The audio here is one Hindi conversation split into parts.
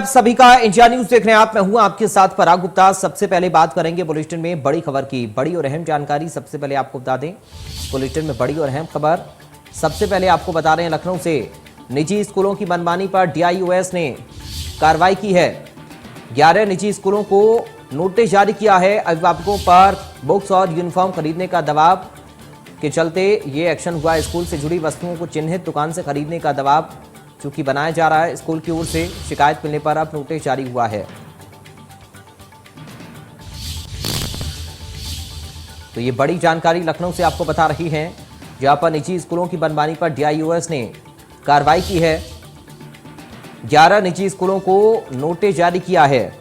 सभी का इंडिया न्यूज देख रहे हैं आप। मैं हूं आपके साथ पराग गुप्ता। सबसे पहले बात करेंगे बुलेटिन में बड़ी खबर की। बड़ी और अहम जानकारी सबसे पहले आपको बता दें। बुलेटिन में बड़ी और अहम खबर सबसे पहले आपको बता रहे हैं। लखनऊ से निजी स्कूलों की मनमानी पर डीआईयूएस ने कार्रवाई की है। 11 निजी स्कूलों को नोटिस जारी किया है। अभिभावकों पर बुक्स और यूनिफॉर्म खरीदने का दबाव के चलते ये एक्शन हुआ। स्कूल से जुड़ी वस्तुओं को चिन्हित दुकान से खरीदने का दबाव चूंकि बनाया जा रहा है, स्कूल की ओर से शिकायत मिलने पर अब नोटिस जारी हुआ है। तो ये बड़ी जानकारी लखनऊ से आपको बता रही है, जहां पर निजी स्कूलों की मनमानी पर डीआईयूएस ने कार्रवाई की है। 11 निजी स्कूलों को नोटिस जारी किया है।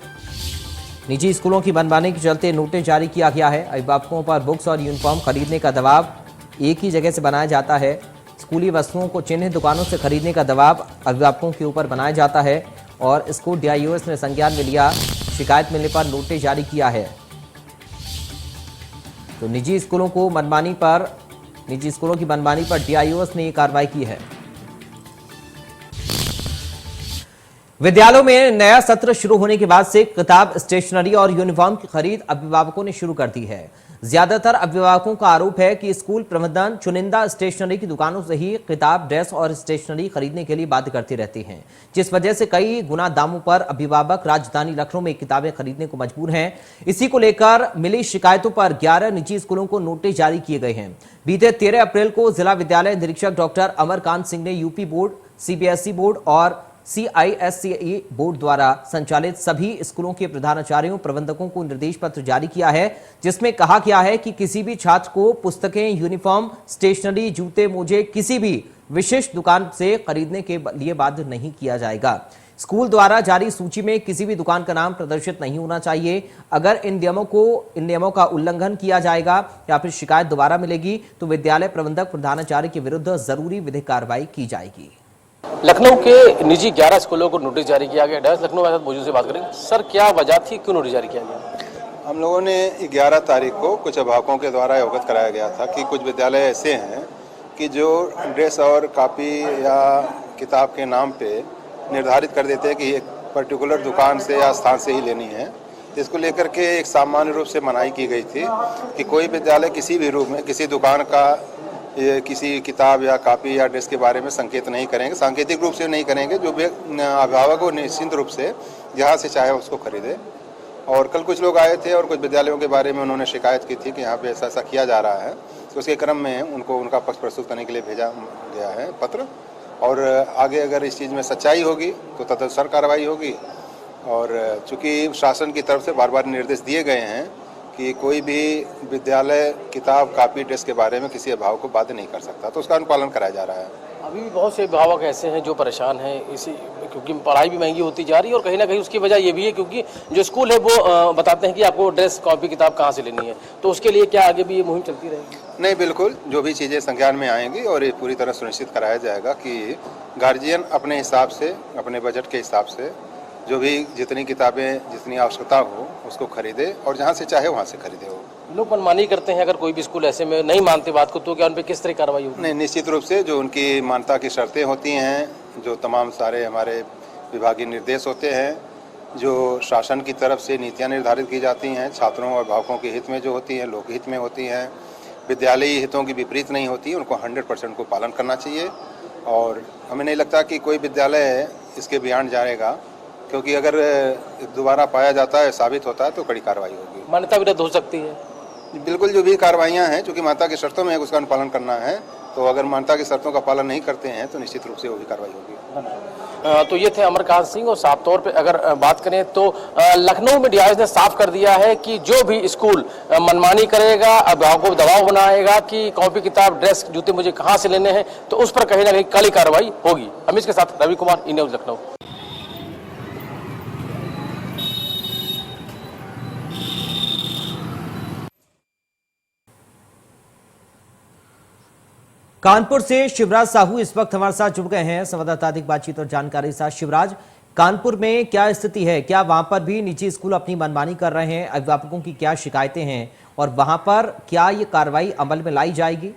निजी स्कूलों की मनमानी के चलते नोटिस जारी किया गया है। अभिभावकों पर बुक्स और यूनिफॉर्म खरीदने का दबाव एक ही जगह से बनाया जाता है। स्कूली वस्तुओं को चिन्हित दुकानों से खरीदने का दबाव अभिभावकों के ऊपर बनाया जाता है और इसको डीआईयूएस ने संज्ञान में लिया। शिकायत मिलने पर नोटिस जारी किया है। तो निजी स्कूलों की मनमानी पर डीआईयूएस ने यह कार्रवाई की है। विद्यालयों में नया सत्र शुरू होने के बाद से किताब, स्टेशनरी और यूनिफॉर्म की खरीद अभिभावकों ने शुरू कर दी है। ज्यादातर अभिभावकों का आरोप है कि स्कूल प्रबंधन चुनिंदा स्टेशनरी की दुकानों से ही किताब, ड्रेस और स्टेशनरी खरीदने के लिए बाध्य करती रहती हैं, जिस वजह से कई गुना दामों पर अभिभावक राजधानी लखनऊ में किताबें खरीदने को मजबूर हैं। इसी को लेकर मिली शिकायतों पर 11 निजी स्कूलों को नोटिस जारी किए गए हैं। बीते 13 अप्रैल को जिला विद्यालय निरीक्षक डॉक्टर अमरकांत सिंह ने यूपी बोर्ड, सीबीएसई बोर्ड और सीआईएससीई बोर्ड द्वारा संचालित सभी स्कूलों के प्रधानाचार्यों, प्रबंधकों को निर्देश पत्र जारी किया है, जिसमें कहा गया है कि किसी भी छात्र को पुस्तकें, यूनिफॉर्म, स्टेशनरी, जूते, मोजे किसी भी विशिष्ट दुकान से खरीदने के लिए बाध्य नहीं किया जाएगा। स्कूल द्वारा जारी सूची में किसी भी दुकान का नाम प्रदर्शित नहीं होना चाहिए। अगर इन नियमों का उल्लंघन किया जाएगा या फिर शिकायत दोबारा मिलेगी तो विद्यालय प्रबंधक, प्रधानाचार्य के विरुद्ध जरूरी विधिक कार्रवाई की जाएगी। लखनऊ के निजी 11 स्कूलों को नोटिस जारी किया गया। डायरेक्ट लखनऊ में मौजूद से बात करेंगे। सर, क्या वजह थी, क्यों नोटिस जारी किया गया? हम लोगों ने 11 तारीख को कुछ अभिभावकों के द्वारा अवगत कराया गया था कि कुछ विद्यालय ऐसे हैं कि जो ड्रेस और कॉपी या किताब के नाम पे निर्धारित कर देते हैं कि एक पर्टिकुलर दुकान से या स्थान से ही लेनी है। इसको लेकर के एक सामान्य रूप से मनाही की गई थी कि कोई विद्यालय किसी भी रूप में किसी दुकान का किसी किताब या कॉपी या ड्रेस के बारे में संकेत नहीं करेंगे, सांकेतिक रूप से नहीं करेंगे। जो भी अभिभावक को निश्चिंत रूप से जहाँ से चाहे उसको खरीदे। और कल कुछ लोग आए थे और कुछ विद्यालयों के बारे में उन्होंने शिकायत की थी कि यहाँ पे ऐसा किया जा रहा है। तो उसके क्रम में उनको उनका पक्ष प्रस्तुत करने के लिए भेजा गया है पत्र, और आगे अगर इस चीज़ में सच्चाई होगी तो तदनुसार कार्रवाई होगी। और चूँकि शासन की तरफ से बार बार निर्देश दिए गए हैं कि कोई भी विद्यालय किताब, कॉपी, ड्रेस के बारे में किसी अभिभावक को बाध्य नहीं कर सकता, तो उसका अनुपालन कराया जा रहा है। अभी भी बहुत से अभिभावक ऐसे हैं जो परेशान हैं इसी क्योंकि पढ़ाई भी महंगी होती जा रही है और कहीं ना कहीं उसकी वजह ये भी है क्योंकि जो स्कूल है वो बताते हैं कि आपको ड्रेस, कॉपी, किताब कहाँ से लेनी है। तो उसके लिए क्या आगे भी ये मुहिम चलती रहेगी? नहीं, बिल्कुल, जो भी चीज़ें संज्ञान में आएंगी और ये पूरी तरह सुनिश्चित कराया जाएगा कि गार्जियन अपने हिसाब से, अपने बजट के हिसाब से जो भी जितनी किताबें, जितनी आवश्यकता हो उसको खरीदे और जहाँ से चाहे वहाँ से खरीदे। हो लोग मनमानी करते हैं, अगर कोई भी स्कूल ऐसे में नहीं मानते बात को तो क्या उन पर किस तरह कार्रवाई होगी? नहीं, निश्चित रूप से जो उनकी मान्यता की शर्तें होती हैं, जो तमाम सारे हमारे विभागीय निर्देश होते हैं, जो शासन की तरफ से नीतियाँ निर्धारित की जाती हैं, छात्रों और अभिभावकों के हित में जो होती हैं, लोकहित में होती हैं, विद्यालयी हितों की विपरीत नहीं होती, उनको 100% को पालन करना चाहिए। और हमें नहीं लगता कि कोई विद्यालय इसके बियॉन्ड जाएगा, क्योंकि अगर दोबारा पाया जाता है, साबित होता है तो कड़ी कार्रवाई होगी। मान्यता भी रद्द हो सकती है? बिल्कुल, जो भी कार्रवाइयाँ हैं, चूँकि मान्यता की शर्तों में उसका अनुपालन करना है, तो अगर मान्यता की शर्तों का पालन नहीं करते हैं तो निश्चित रूप से वो भी कार्रवाई होगी। तो ये थे अमरकांत सिंह। और साफ तौर पे अगर बात करें तो लखनऊ में डीआईएस ने साफ कर दिया है कि जो भी स्कूल मनमानी करेगा, अभिभावकों को दबाव बनाएगा कि कॉपी, किताब, ड्रेस, जूते मुझे कहाँ से लेने हैं, तो उस पर कहीं ना कहीं कड़ी कार्रवाई होगी। अमित के साथ रवि कुमार, इंडिया न्यूज़, लखनऊ। कानपुर से शिवराज साहू इस वक्त हमारे साथ जुड़ गए हैं संवाददाता अधिक बातचीत और जानकारी के साथ। शिवराज, कानपुर में क्या स्थिति है? क्या वहां पर भी निजी स्कूल अपनी मनमानी कर रहे हैं? अभिभावकों की क्या शिकायतें हैं और वहां पर क्या ये कार्रवाई अमल में लाई जाएगी?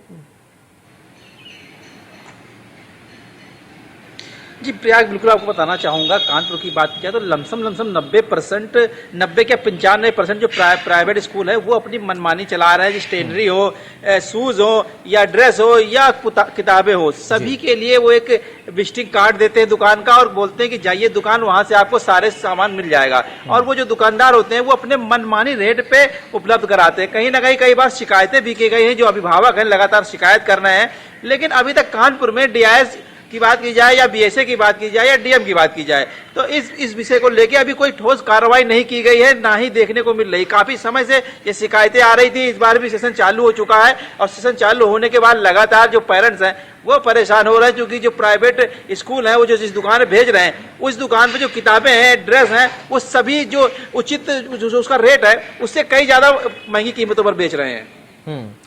जी प्रयाग, बिल्कुल आपको बताना चाहूँगा, कानपुर की बात की जाए तो लमसम 90%, 90 क्या 95% जो प्राइवेट स्कूल है वो अपनी मनमानी चला रहे हैं। स्टेशनरी हो, शूज़ हो या ड्रेस हो या किताबें हो, सभी के लिए वो एक विजिटिंग कार्ड देते हैं दुकान का और बोलते हैं कि जाइए दुकान, वहाँ से आपको सारे सामान मिल जाएगा। और वो जो दुकानदार होते हैं वो अपने मनमानी रेट पे उपलब्ध कराते हैं। कहीं ना कहीं कई बार शिकायतें भी की गई हैं, जो अभिभावक हैं लगातार शिकायत कर रहे हैं, लेकिन अभी तक कानपुर में डीआईएस की बात की जाए या बीएसए की बात की जाए या डीएम की बात की जाए तो इस विषय को लेकर अभी कोई ठोस कार्रवाई नहीं की गई है, ना ही देखने को मिल रही। काफी समय से ये शिकायतें आ रही थी, इस बार भी सेशन चालू हो चुका है और सेशन चालू होने के बाद लगातार जो पेरेंट्स हैं वो परेशान हो रहे हैं, क्योंकि जो प्राइवेट स्कूल है वो जो जिस दुकान में भेज रहे हैं उस दुकान पे जो किताबें हैं, ड्रेस हैं, वो सभी जो उचित जो उसका रेट है उससे कई ज्यादा महंगी कीमतों पर बेच रहे हैं।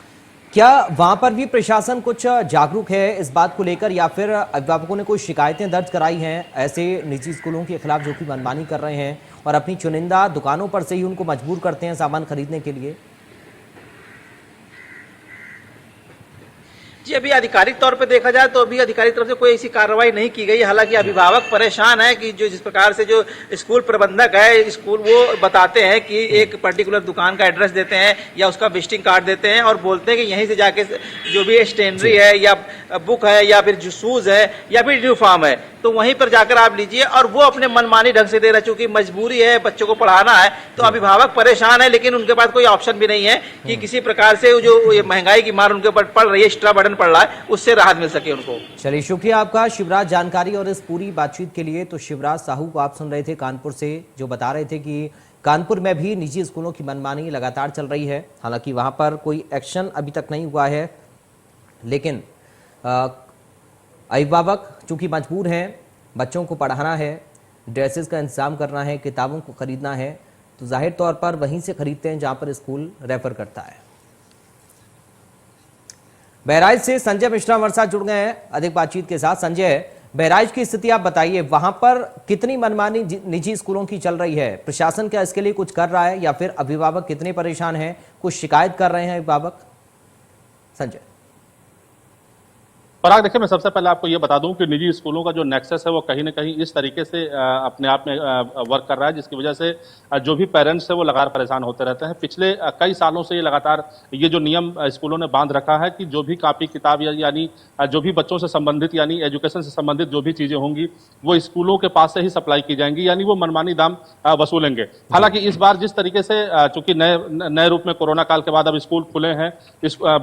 क्या वहां पर भी प्रशासन कुछ जागरूक है इस बात को लेकर, या फिर अभिभावकों ने कोई शिकायतें दर्ज कराई हैं ऐसे निजी स्कूलों के खिलाफ जो कि मनमानी कर रहे हैं और अपनी चुनिंदा दुकानों पर से ही उनको मजबूर करते हैं सामान खरीदने के लिए? जी अभी आधिकारिक तौर पे देखा जाए तो अभी आधिकारिक तरफ से कोई ऐसी कार्रवाई नहीं की गई। हालांकि अभिभावक परेशान है कि जिस प्रकार से जो स्कूल प्रबंधक है स्कूल वो बताते हैं कि एक पर्टिकुलर दुकान का एड्रेस देते हैं या उसका विजिटिंग कार्ड देते हैं और बोलते हैं कि यहीं से जाके जो भी स्टेशनरी है या बुक है या फिर जो शूज है या फिर यूनिफॉर्म है तो वहीं पर जाकर आप लीजिए, और वो अपने मनमानी ढंग से दे रहे हैं। चूंकि मजबूरी है, बच्चों को पढ़ाना है, तो अभिभावक परेशान है, लेकिन उनके पास कोई ऑप्शन भी नहीं है कि किसी प्रकार से जो ये महंगाई की मार उनके ऊपर पड़ रही है, एक्स्ट्रा बर्डन पड़ रहा है, उससे राहत मिल सके उनको। चलिए शुक्रिया आपका शिवराज जानकारी और इस पूरी बातचीत के लिए। तो शिवराज साहू को आप सुन रहे थे कानपुर से, जो बता रहे थे कि कानपुर में भी निजी स्कूलों की मनमानी लगातार चल रही है। हालांकि वहां पर कोई एक्शन अभी तक नहीं हुआ है, लेकिन अभिभावक चूंकि मजबूर हैं, बच्चों को पढ़ाना है, ड्रेसेस का इंतजाम करना है, किताबों को खरीदना है, तो जाहिर तौर पर वहीं से खरीदते हैं जहां पर स्कूल रेफर करता है। बहराइच से संजय मिश्रा हमारे साथ जुड़ गए हैं अधिक बातचीत के साथ। संजय, बहराइच की स्थिति आप बताइए, वहां पर कितनी मनमानी निजी स्कूलों की चल रही है? प्रशासन क्या इसके लिए कुछ कर रहा है या फिर अभिभावक कितने परेशान हैं, कुछ शिकायत कर रहे हैं अभिभावक? संजय। पराग, देखिए मैं सबसे पहले आपको ये बता दूं कि निजी स्कूलों का जो नेक्सस है वो कहीं ना कहीं इस तरीके से अपने आप में वर्क कर रहा है, जिसकी वजह से जो भी पेरेंट्स है वो लगातार परेशान होते रहते हैं। पिछले कई सालों से ये लगातार ये जो नियम स्कूलों ने बांध रखा है कि जो भी कॉपी किताब यानी जो भी बच्चों से संबंधित यानी एजुकेशन से संबंधित जो भी चीजें होंगी वो स्कूलों के पास से ही सप्लाई की जाएंगी, यानी वो मनमानी दाम वसूलेंगे। हालांकि इस बार जिस तरीके से चूंकि नए रूप में कोरोना काल के बाद अब स्कूल खुले हैं,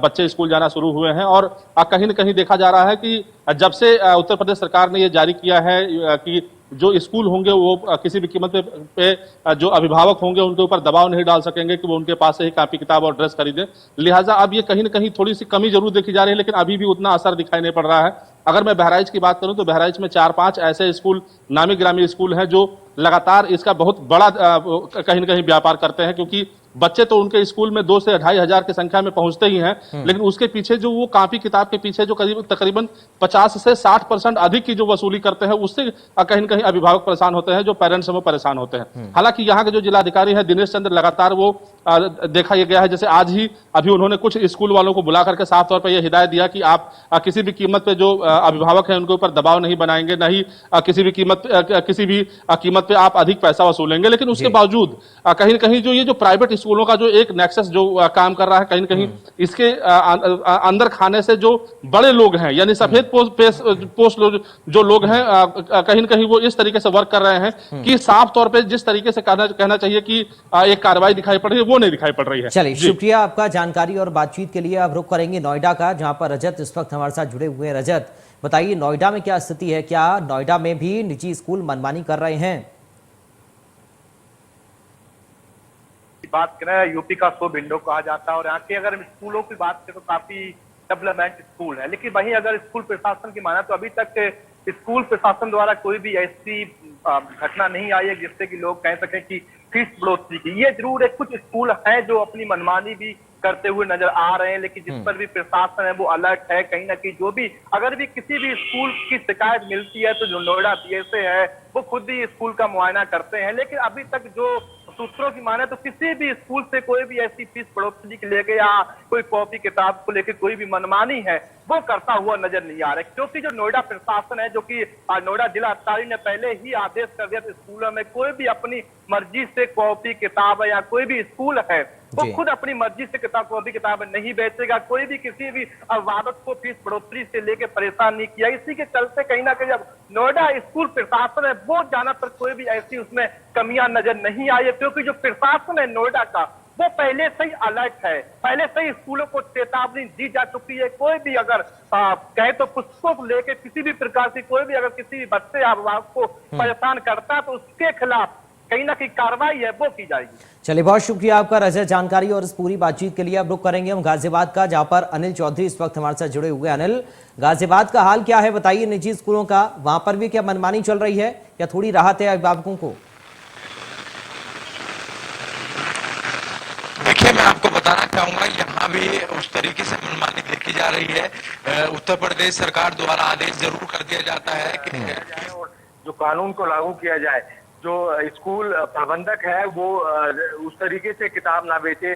बच्चे स्कूल जाना शुरू हुए हैं और कहीं ना कहीं देखा जा रहा है कि जब से उत्तर प्रदेश सरकार ने यह जारी किया है कि जो स्कूल होंगे वो किसी भी कीमत पे जो अभिभावक होंगे उनके ऊपर दबाव नहीं डाल सकेंगे कि वो उनके पास से ही कॉपी किताब और ड्रेस खरीदें। लिहाजा अब ये कहीं ना कहीं थोड़ी सी कमी जरूर देखी जा रही है, लेकिन अभी भी उतना असर दिखाई नहीं पड़ रहा है। अगर मैं बहराइच की बात करूं तो बहराइच में 4-5 ऐसे स्कूल नामी गिरामी स्कूल हैं जो लगातार इसका बहुत बड़ा कहीं ना कहीं व्यापार करते हैं, क्योंकि बच्चे तो उनके स्कूल में 2 से 2,500 हजार की संख्या में पहुंचते ही हैं, लेकिन उसके पीछे जो वो कॉपी किताब के पीछे जो तकरीबन 50 से 60% अधिक की जो वसूली करते हैं उससे कहीं न कहीं अभिभावक परेशान होते हैं, जो पेरेंट्स हैं वो परेशान होते हैं। हालांकि यहाँ के जो जिलाधिकारी है दिनेश चंद्र लगातार वो देखा यह गया है, जैसे आज ही अभी उन्होंने कुछ स्कूल वालों को बुला करके साफ तौर पर यह हिदायत दिया कि आप किसी भी कीमत पे जो अभिभावक हैं उनके ऊपर दबाव नहीं बनाएंगे, न ही किसी भी कीमत पे आप अधिक पैसा वसूलेंगे। लेकिन उसके बावजूद कहीं न कहीं जो ये जो प्राइवेट स्कूलों का जो एक नेक्सस जो काम कर रहा है, कहीं न कहीं इसके अंदर खाने से जो बड़े लोग हैं यानी सफेद पोस्ट जो लोग हैं कहीं न कहीं वो इस तरीके से वर्क कर रहे हैं कि साफ तौर पे जिस तरीके से कहना चाहिए कि एक कार्रवाई दिखाई पड़ रही है वो नहीं दिखाई पड़ रही है। चलिए शुक्रिया आपका जानकारी और बातचीत के लिए। अब रुख करेंगे नोएडा का, जहां पर रजत इस वक्त हमारे साथ जुड़े हुए हैं। रजत, बताइए नोएडा में क्या स्थिति है? क्या नोएडा में भी निजी स्कूल मनमानी कर रहे हैं? बात करें, यूपी का 100 विंडो कहा जाता है और यहाँ के अगर स्कूलों की बात करें तो काफी डेवलपमेंट स्कूल है। लेकिन वहीं अगर स्कूल प्रशासन की माने तो अभी तक स्कूल प्रशासन द्वारा कोई भी ऐसी घटना नहीं आई है जिससे कि लोग कह सकें कि फीस बढ़ोतरी की। ये जरूर है, कुछ स्कूल हैं जो अपनी मनमानी भी करते हुए नजर आ रहे हैं। लेकिन जिस पर भी प्रशासन है वो अलर्ट है। कहीं ना कहीं जो भी अगर भी किसी भी स्कूल की शिकायत मिलती है तो जो नोएडा पीएसए है वो खुद ही स्कूल का मुआयना करते हैं। लेकिन अभी तक जो सूत्रों की माने तो किसी भी स्कूल से कोई भी ऐसी फीस बढ़ोतरी को लेकर या कोई कॉपी किताब को लेकर कोई भी मनमानी है वो करता हुआ नजर नहीं आ रहा है। क्योंकि जो नोएडा प्रशासन है, जो कि नोएडा जिला अधिकारी ने पहले ही आदेश कर दिया था, स्कूलों में कोई भी अपनी मर्जी से कॉपी किताब या कोई भी स्कूल है वो खुद अपनी मर्जी से कॉपी किताब नहीं बेचेगा। कोई भी किसी भी अभिभावक को फीस बढ़ोतरी से लेकर परेशान नहीं किया। इसी के चलते कहीं ना कहीं अब नोएडा स्कूल प्रशासन है वो जाना पर कोई भी ऐसी उसमें कमियां नजर नहीं आई है। क्योंकि जो प्रशासन है नोएडा का वो पहले से ही अलर्ट है, पहले से ही स्कूलों को चेतावनी दी जा चुकी है। कोई भी अगर कहे तो पुस्तकों को लेकर किसी भी प्रकार की कोई भी अगर किसी भी बच्चे या अभिभावक को परेशान करता है तो उसके खिलाफ कहीं ना कहीं कार्रवाई है वो की जाएगी। चलिए, बहुत शुक्रिया आपका रजत, जानकारी और इस पूरी बातचीत के लिए। अब रुक करेंगे हम गाजियाबाद का, जहां पर अनिल चौधरी इस वक्त हमारे साथ जुड़े हुए। अनिल, गाजियाबाद का हाल क्या है बताइए, निजी स्कूलों का, वहां पर भी क्या मनमानी चल रही है या थोड़ी राहत है अभिभावकों को? देखिए, मैं आपको बताना चाहूंगा यहाँ भी उस तरीके से मनमानी देखी जा रही है। उत्तर प्रदेश सरकार द्वारा आदेश जरूर कर दिया जाता है कि और जो कानून को लागू किया जाए, जो स्कूल प्रबंधक है वो उस तरीके से किताब ना बेचे,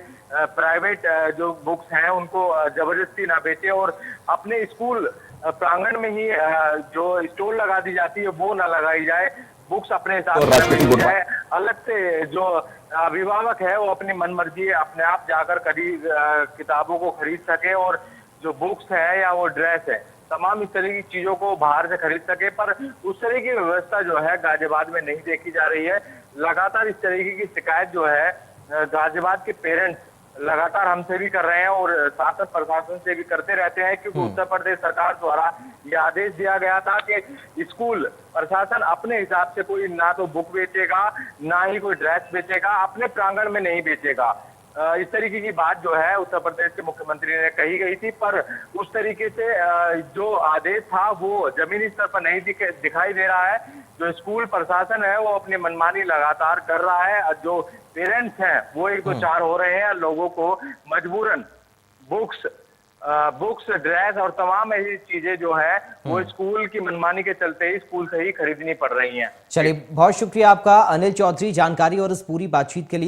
प्राइवेट जो बुक्स हैं उनको जबरदस्ती ना बेचे और अपने स्कूल प्रांगण में ही जो स्टॉल लगा दी जाती है वो ना लगाई जाए। बुक्स अपने हिसाब से बेची जाए। अलग से जो अभिभावक है वो अपनी मनमर्जी अपने आप जाकर किताबों को खरीद सके और जो बुक्स है या वो ड्रेस है तमाम इस तरह की चीजों को बाहर से खरीद सके। पर उस तरह की व्यवस्था जो है गाजियाबाद में नहीं देखी जा रही है। लगातार इस तरीके की शिकायत जो है गाजियाबाद के पेरेंट्स लगातार हमसे भी कर रहे हैं और शासन प्रशासन से भी करते रहते हैं। क्योंकि उत्तर प्रदेश सरकार द्वारा यह आदेश दिया गया था कि स्कूल प्रशासन अपने हिसाब से कोई ना तो बुक बेचेगा ना ही कोई ड्रेस बेचेगा, अपने प्रांगण में नहीं बेचेगा। इस तरीके की बात जो है उत्तर प्रदेश के मुख्यमंत्री ने कही गई थी। पर उस तरीके से जो आदेश था वो जमीनी स्तर पर नहीं दिखाई दे रहा है। जो स्कूल प्रशासन है वो अपनी मनमानी लगातार कर रहा है। जो पेरेंट्स हैं वो एक दो चार हो रहे हैं, लोगों को मजबूरन बुक्स ड्रेस और तमाम ऐसी चीजें जो है वो स्कूल की मनमानी के चलते ही स्कूल से ही खरीदनी पड़ रही हैं। चलिए, बहुत शुक्रिया आपका अनिल चौधरी, जानकारी और इस पूरी बातचीत के लिए।